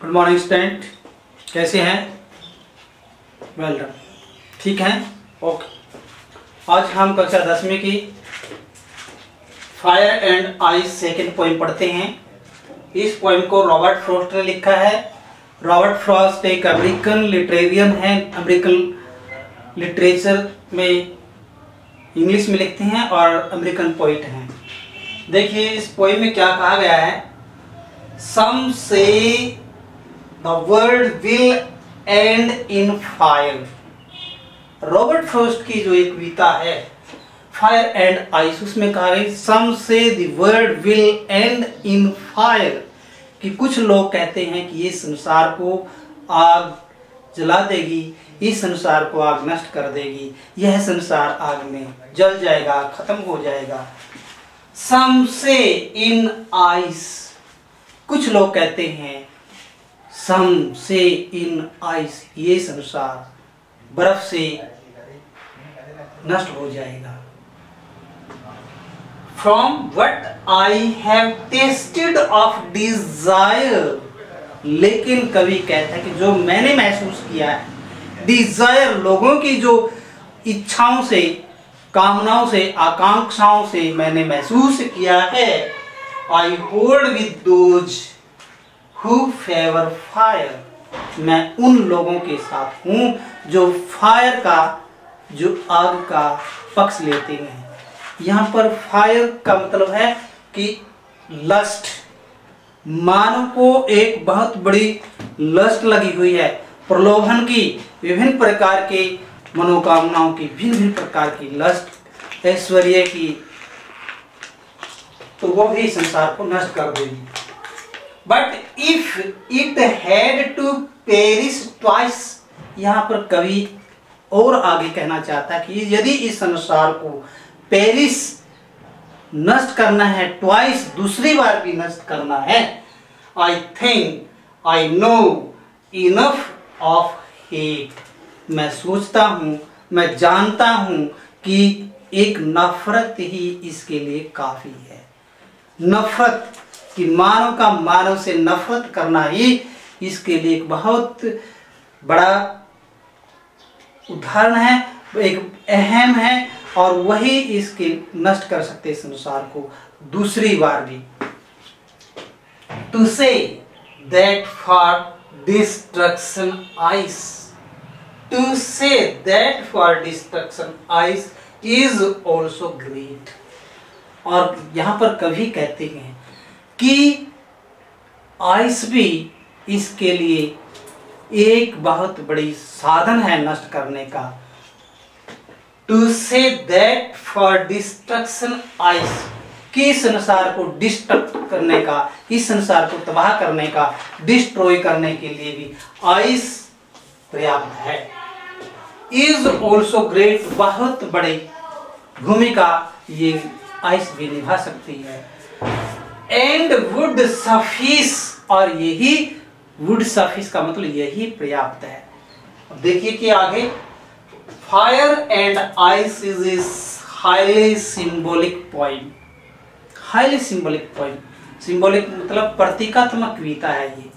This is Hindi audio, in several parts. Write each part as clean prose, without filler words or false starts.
गुड मॉर्निंग स्टूडेंट, कैसे हैं? वेल डन, ठीक हैं? ओके। आज हम कक्षा 10वीं की fire and ice second poem पढ़ते हैं। इस पोइम को रॉबर्ट फ्रॉस्ट ने लिखा है। रॉबर्ट फ्रॉस्ट एक अमेरिकन लिटरेरियन है। अमेरिकन लिटरेचर में इंग्लिश में लिखते हैं और अमेरिकन पोइट हैं। देखिए इस पोइम में क्या कहा गया है। Some say the world will end in fire। Robert Frost की जो एक कविता है फायर एंड आइस, उसमें कहा है Some say the world will end in fire, कि कुछ लोग कहते हैं कि ये संसार को आग जला देगी, इस संसार को आग नष्ट कर देगी, यह संसार आग में जल जाएगा, खत्म हो जाएगा। Some say in ice, कुछ लोग कहते हैं Some say in ice, ये संसार बर्फ से नष्ट हो जाएगा। From what I have tasted of desire, लेकिन कवि कहता है कि जो मैंने महसूस किया है डिजायर, लोगों की जो इच्छाओं से, कामनाओं से, आकांक्षाओं से मैंने महसूस किया है। I hold with those who favor fire, मैं उन लोगों के साथ हूं जो फायर का, जो आग का पक्ष लेते हैं। यहाँ पर फायर का मतलब है कि लस्ट, मानव को एक बहुत बड़ी लस्ट लगी हुई है, प्रलोभन की, विभिन्न प्रकार के मनोकामनाओं की, भिन्न भिन्न प्रकार की लस्ट, ऐश्वर्य की, तो वो भी संसार को नष्ट कर देगी। But if it had to perish twice, यहाँ पर कवि और आगे कहना चाहता है कि यदि इस संसार को पेरिश नष्ट करना है, ट्वाइस दूसरी बार भी नष्ट करना है, I think I know enough of hate, मैं सोचता हूं, मैं जानता हूं कि एक नफरत ही इसके लिए काफी है। नफरत कि मानव का मानव से नफरत करना ही इसके लिए एक बहुत बड़ा उदाहरण है, एक अहम है, और वही इसके नष्ट कर सकते संसार को दूसरी बार भी। To say that for destruction ice, to say that for destruction ice is also great. और यहाँ पर कवि कहते हैं कि आइस भी इसके लिए एक बहुत बड़ी साधन है नष्ट करने का। To say that for destruction ice, कि इस संसार को डिस्ट्रक्ट करने का, इस संसार को तबाह करने का, डिस्ट्रॉय करने के लिए भी आइस पर्याप्त है। इज ऑल्सो ग्रेट, बहुत बड़ी भूमिका ये आइस भी निभा सकती है। एंड वुड सफिस, और यही वुड सफिस का मतलब यही पर्याप्त है। देखिए कि आगे fire and ice is a highly symbolic poem. Highly symbolic poem, symbolic मतलब प्रतीकात्मक कविता है। ये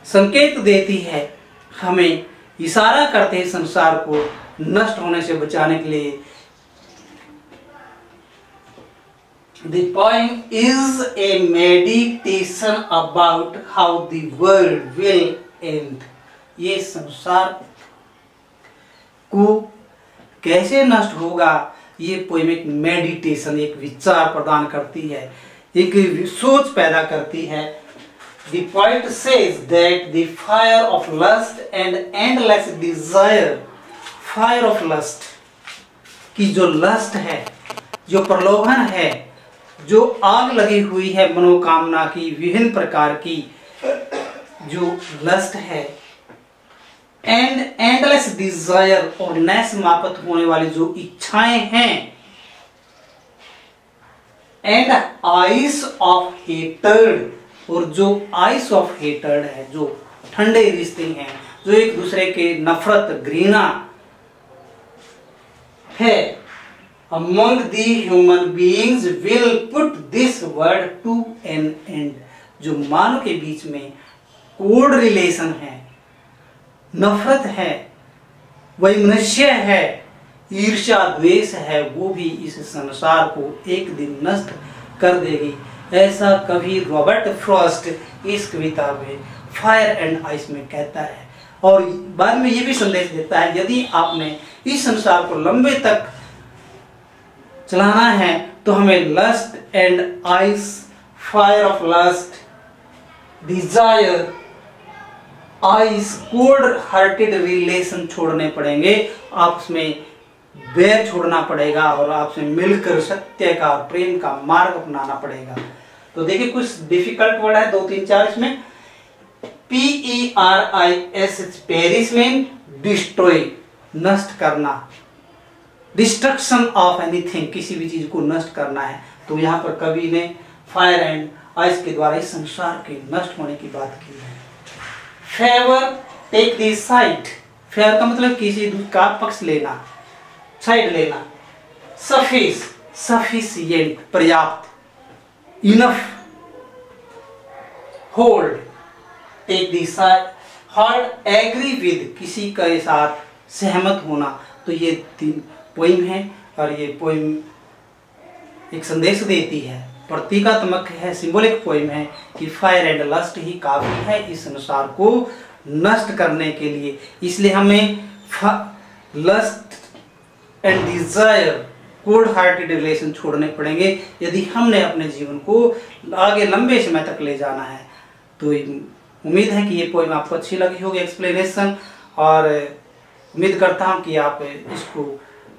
संकेत देती है, हमें इशारा करते हैं संसार को नष्ट होने से बचाने के लिए। The poem is a meditation about how the world will end। ये संसार को कैसे नष्ट होगा, ये पोएम एक मेडिटेशन, एक विचार प्रदान करती है, एक सोच पैदा करती है। The poet says that the fire of lust and endless desire, fire of lust, की जो लस्ट है, जो प्रलोभन है, जो आग लगी हुई है मनोकामना की, विभिन्न प्रकार की जो लस्ट है, एंड एंडलेस डिजायर, और न समाप्त होने वाली जो इच्छाएं हैं, एंड आइस ऑफ हेटर्ड, और जो आइस ऑफ हेटर्ड है, जो ठंडे रिश्ते हैं, जो एक दूसरे के नफरत, घृणा है, among the human beings will put this word to an end, जो मानव के बीच में कोड रिलेशन है, नफरत है, वैमनस्य है, ईर्ष्या द्वेष है, वो भी इस संसार को एक दिन नष्ट कर देगी। ऐसा कवि रॉबर्ट फ्रॉस्ट इस कविता में फायर एंड आइस में कहता है। और बाद में ये भी संदेश देता है, यदि आपने इस संसार को लंबे तक चलाना है तो हमें lust and ice, fire of lust, desire, ice, cold hearted relation छोड़ने पड़ेंगे, आपस में बैर छोड़ना पड़ेगा और आपसे मिलकर सत्य का और प्रेम का मार्ग अपनाना पड़ेगा। तो देखिए कुछ डिफिकल्ट वर्ड है, 2 3 4 इसमें। PERIS, पेरिस में डिस्ट्रॉय, नष्ट करना, डिस्ट्रक्शन ऑफ एनीथिंग, किसी भी चीज को नष्ट करना है। तो यहाँ पर कवि ने फायर एंड आइस के द्वारा इस संसार के नष्ट होने की बात की है। Favour, take the side, favour का मतलब किसी का पक्ष लेना, साइड लेना। सफिस, सफिशिएंट, पर्याप्त, enough, hold, take the side, hold, agree with, किसी के साथ सहमत होना। तो ये 3 पोइम है और ये पोइम एक संदेश देती है, प्रतीकात्मक है, सिंबॉलिक पोइम है कि फायर एंड लस्ट ही काफी है इस संसार को नष्ट करने के लिए। इसलिए हमें lust and desire, cold hearted relation छोड़ने पड़ेंगे यदि हमने अपने जीवन को आगे लंबे समय तक ले जाना है। तो उम्मीद है कि ये पोइम आपको अच्छी लगी होगी एक्सप्लेनेशन, और उम्मीद करता हूँ कि आप इसको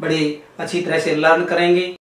बड़ी अच्छी तरह से लर्न करेंगे।